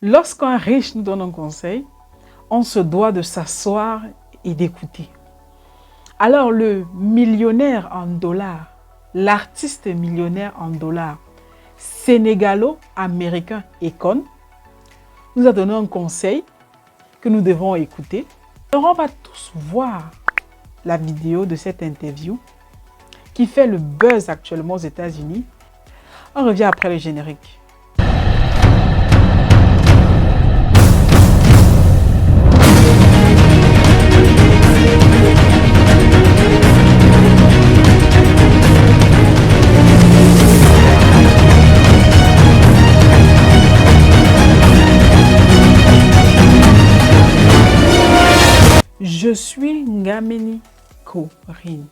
Lorsqu'un riche nous donne un conseil, on se doit de s'asseoir et d'écouter. Alors le millionnaire en dollars, l'artiste millionnaire en dollars, sénégalo-américain Akon, nous a donné un conseil que nous devons écouter. Alors on va tous voir la vidéo de cette interview qui fait le buzz actuellement aux États-Unis. On revient après le générique. Je suis Ngameni Corinne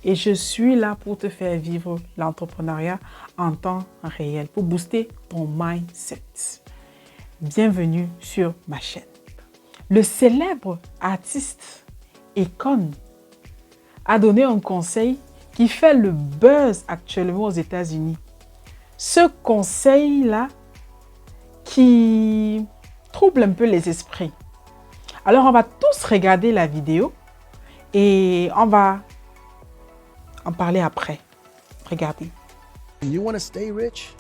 et je suis là pour te faire vivre l'entrepreneuriat en temps réel, pour booster ton mindset. Bienvenue sur ma chaîne. Le célèbre artiste Akon a donné un conseil qui fait le buzz actuellement aux États-Unis. Ce conseil-là qui trouble un peu les esprits. Alors, on va tous regarder la vidéo et on va en parler après. Regardez. You want to stay rich?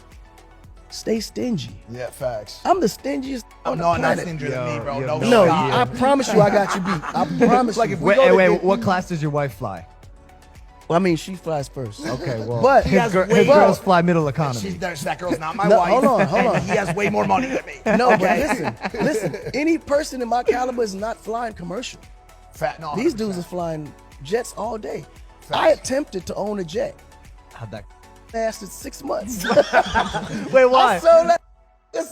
Stay stingy. Yeah, facts. I'm the stingiest on No, the not planet. stingier than me, bro. No, No, shot. I promise you I got you beat. I promise Like you. if we go to Wait, get- what class does your wife fly? I mean, she flies first. Okay, well, But his, has his way- girls fly middle economy. that girl's not my No, wife. hold on. and he has way more money than me. No, but Okay? listen. Any person in my caliber is not flying commercial. Fat, no, These 100%. dudes are flying jets all day. Facts. I attempted to own a jet. How'd that? Lasted 6 months. Wait, why? I sold that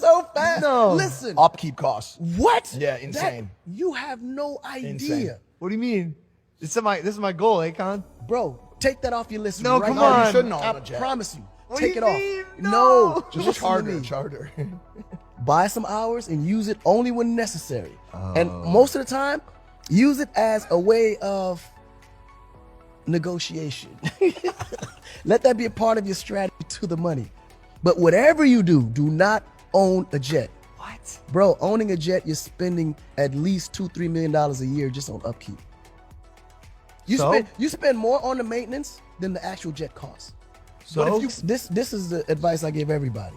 so fast. No. Listen. Upkeep costs. What? Yeah, insane. You have no idea. Insane. What do you mean? This is my goal, Akon. Bro, take that off your list No, right come now. on. You shouldn't own I a jet. promise you. What Take do it you off. mean? No, No. just Just listen to me. charter. Buy some hours and use it only when necessary. And most of the time, use it as a way of negotiation. Let that be a part of your strategy to the money. But whatever you do not own a jet. What? Bro, owning a jet, you're spending at least $2-3 million a year just on upkeep. So? You spend more on the maintenance than the actual jet costs. So? This is the advice I give everybody.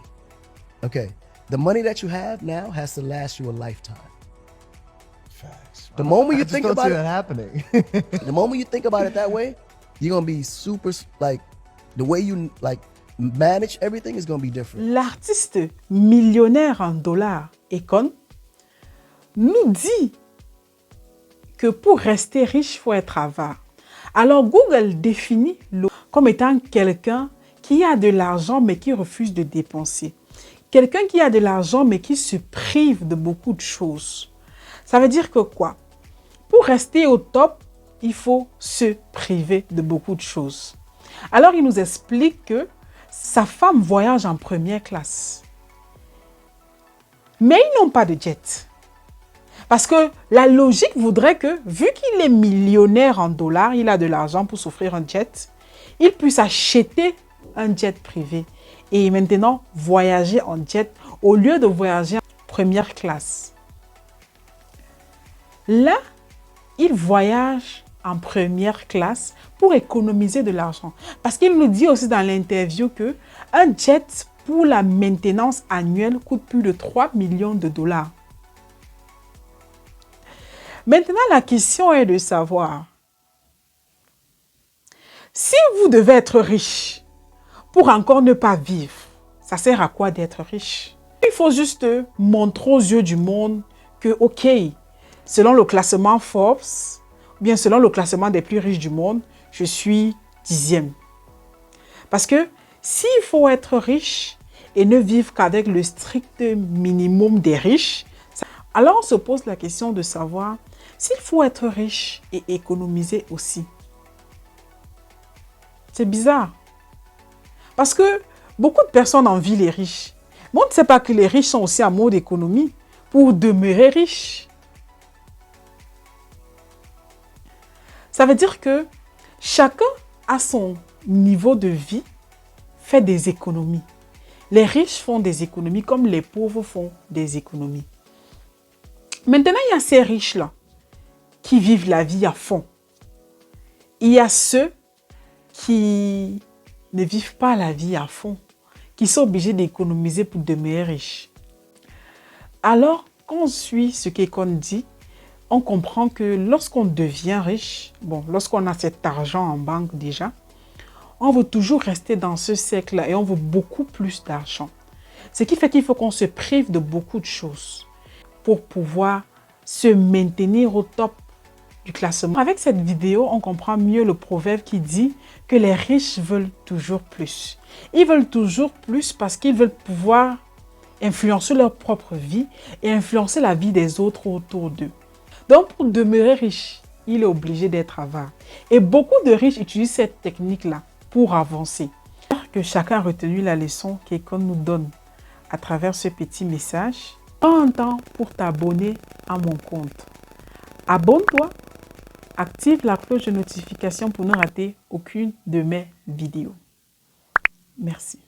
Okay, the money that you have now has to last you a lifetime. Facts. The moment I you just think don't about see it, that happening. the moment you think about it that way, you're gonna be super like the way you like manage everything is gonna be different. L'artiste millionnaire en dollars, Akon, nous dit que pour rester riche, il faut être avare. Alors Google définit l'autre comme étant quelqu'un qui a de l'argent mais qui refuse de dépenser. Quelqu'un qui a de l'argent mais qui se prive de beaucoup de choses. Ça veut dire que quoi? Pour rester au top, il faut se priver de beaucoup de choses. Alors il nous explique que sa femme voyage en première classe. Mais ils n'ont pas de jet. Parce que la logique voudrait que, vu qu'il est millionnaire en dollars, il a de l'argent pour s'offrir un jet, il puisse acheter un jet privé et maintenant voyager en jet au lieu de voyager en première classe. Là, il voyage en première classe pour économiser de l'argent. Parce qu'il nous dit aussi dans l'interview que un jet pour la maintenance annuelle coûte plus de 3 millions de dollars. Maintenant, la question est de savoir, si vous devez être riche pour encore ne pas vivre, ça sert à quoi d'être riche? Il faut juste montrer aux yeux du monde que, ok, selon le classement Forbes, ou bien selon le classement des plus riches du monde, je suis 10e. Parce que s'il faut être riche et ne vivre qu'avec le strict minimum des riches, alors on se pose la question de savoir s'il faut être riche et économiser aussi. C'est bizarre. Parce que beaucoup de personnes envient les riches. Mais on ne sait pas que les riches sont aussi en mode économie pour demeurer riches. Ça veut dire que chacun à son niveau de vie fait des économies. Les riches font des économies comme les pauvres font des économies. Maintenant, il y a ces riches-là qui vivent la vie à fond. Il y a ceux qui ne vivent pas la vie à fond, qui sont obligés d'économiser pour demeurer riches. Alors, quand on suit ce qu'Ekon dit, on comprend que lorsqu'on devient riche, lorsqu'on a cet argent en banque déjà, on veut toujours rester dans ce cercle-là et on veut beaucoup plus d'argent. Ce qui fait qu'il faut qu'on se prive de beaucoup de choses pour pouvoir se maintenir au top du classement. Avec cette vidéo, on comprend mieux le proverbe qui dit que les riches veulent toujours plus. Ils veulent toujours plus parce qu'ils veulent pouvoir influencer leur propre vie et influencer la vie des autres autour d'eux. Donc, pour demeurer riche, il est obligé d'être avare. Et beaucoup de riches utilisent cette technique-là pour avancer. J'espère que chacun a retenu la leçon qu'Ekon nous donne à travers ce petit message. Prends un temps pour t'abonner à mon compte. Abonne-toi, active la cloche de notification pour ne rater aucune de mes vidéos. Merci.